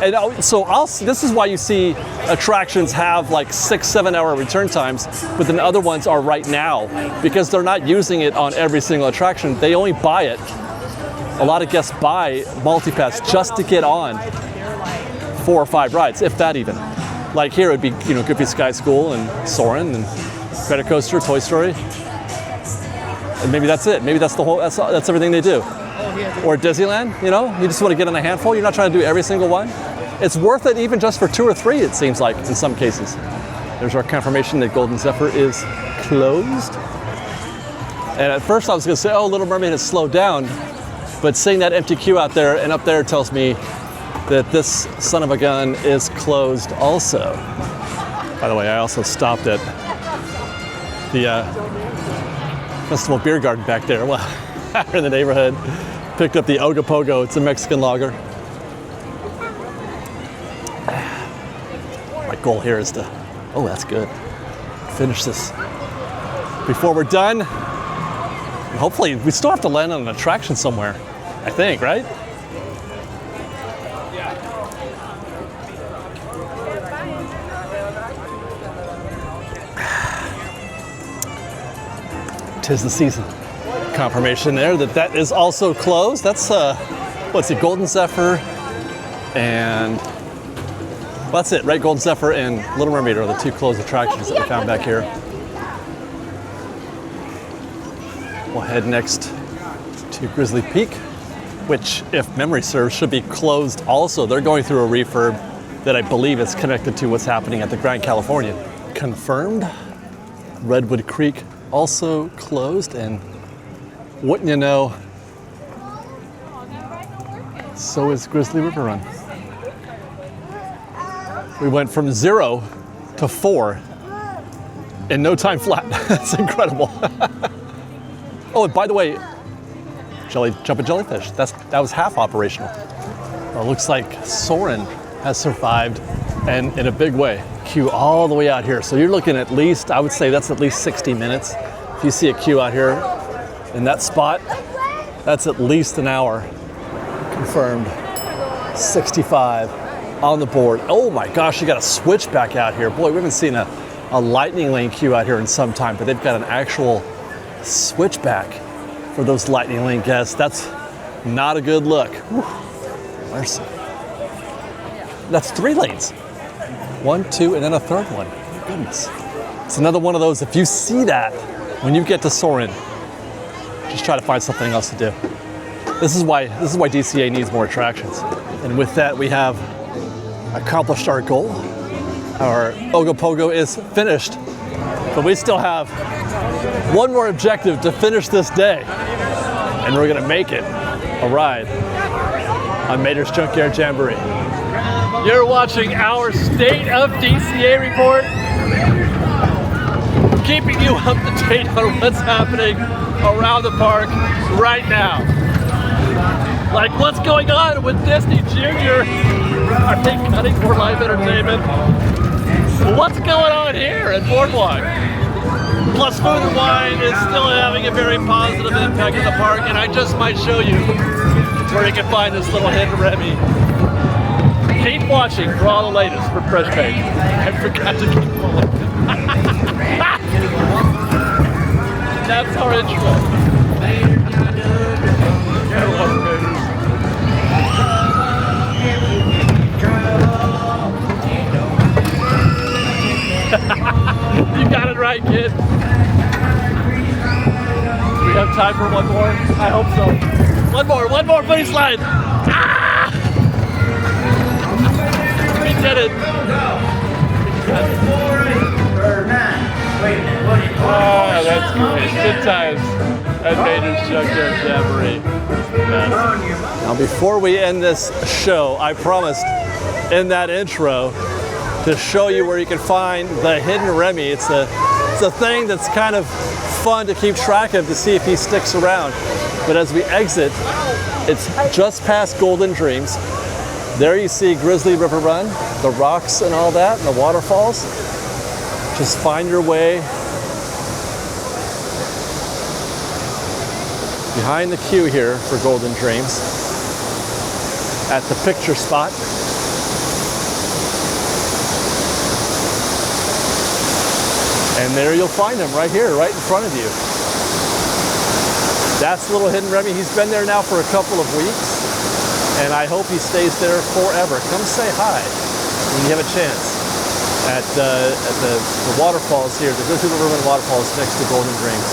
And so this is why you see attractions have like 6-7 hour return times, but then other ones are right now because they're not using it on every single attraction. They only buy it. A lot of guests buy Multipass just to get on 4 or 5 rides, if that even. Like here it would be, you know, Goofy Sky School and Soarin' and Credit Coaster, Toy Story, and maybe that's it. Maybe that's the whole. That's everything they do. Or Disneyland, you know, you just want to get on a handful. You're not trying to do every single one. It's worth it even just for 2 or 3, it seems like, in some cases. There's our confirmation that Golden Zephyr is closed. And at first I was going to say, oh, Little Mermaid has slowed down. But seeing that empty queue out there and up there tells me that this son of a gun is closed also. By the way, I also stopped at the Festival Beer Garden back there. Well, in the neighborhood. Picked up the Ogopogo. It's a Mexican lager. My goal here is to, oh, that's good, finish this before we're done. And hopefully, we still have to land on an attraction somewhere, I think, right? Tis the season. Confirmation there that is also closed. That's what's it, Golden Zephyr and well, that's it, right? Golden Zephyr and Little Mermaid are the 2 closed attractions that we found back here. We'll head next to Grizzly Peak, which, if memory serves, should be closed also. They're going through a refurb that I believe is connected to what's happening at the Grand Californian. Confirmed. Redwood Creek also closed, and wouldn't you know, so is Grizzly River Run. We went from 0 to 4 in no time flat. That's incredible. Oh, and by the way, Jumpin' Jellyfish, that was half operational. Well, it looks like Soarin' has survived, and in a big way. Queue all the way out here. So you're looking at least, I would say that's at least 60 minutes. If you see a queue out here, in that spot, that's at least an hour. Confirmed. 65 on the board. Oh my gosh, you got a switchback out here. Boy, we haven't seen a Lightning Lane queue out here in some time, but they've got an actual switchback for those Lightning Lane guests. That's Not a good look. Whew. Mercy. That's 3 lanes. 1, 2, and then a third one. Goodness. It's another one of those, if you see that when you get to Soarin', just try to find something else to do. This is why DCA needs more attractions. And with that, we have accomplished our goal. Our Ogopogo is finished, but we still have one more objective to finish this day. And we're gonna make it a ride on Mater's Junkyard Jamboree. You're watching our State of DCA report, keeping you up to date on what's happening around the park right now. Like what's going on with Disney Junior? Are they cutting for live entertainment? What's going on here at Boardwalk? Plus Food and Wine is still having a very positive impact in the park, and I just might show you where you can find this little hidden Remy. Keep watching for all the latest for FreshBaked. I forgot to keep pulling. That's our intro. You got it right, kid. Do we have time for one more? I hope so. One more, please slide. Ah! We did it. Oh, that's great. Good times at Mater's Junkyard Jamboree. Yes. Now, before we end this show, I promised in that intro to show you where you can find the hidden Remy. It's a thing that's kind of fun to keep track of to see if he sticks around. But as we exit, it's just past Golden Dreams. There you see Grizzly River Run, the rocks and all that, and the waterfalls. Just find your way behind the queue here for Golden Dreams at the picture spot. And there you'll find him right here, right in front of you. That's little hidden Remy. He's been there now for a couple of weeks, and I hope he stays there forever. Come say hi when you have a chance at the waterfalls here, the Grizzly River waterfalls next to Golden Dreams.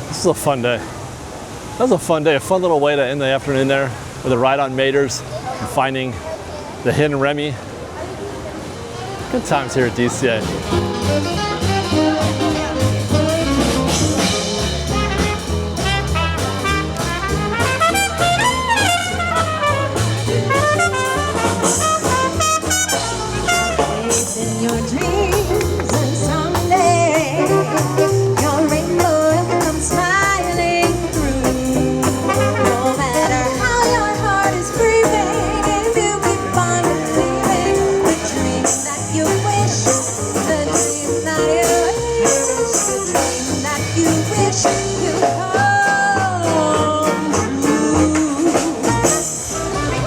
This is a fun day. That was a fun day, a fun little way to end the afternoon there with a ride on Mater's and finding the hidden Remy. Good times here at DCA.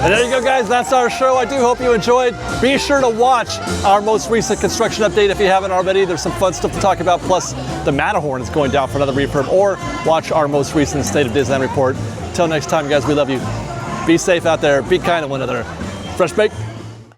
And there you go, guys. That's our show. I do hope you enjoyed. Be sure to watch our most recent construction update if you haven't already. There's some fun stuff to talk about. Plus, the Matterhorn is going down for another refurb. Or watch our most recent State of Disneyland report. Until next time, guys, we love you. Be safe out there. Be kind to one another. FreshBaked.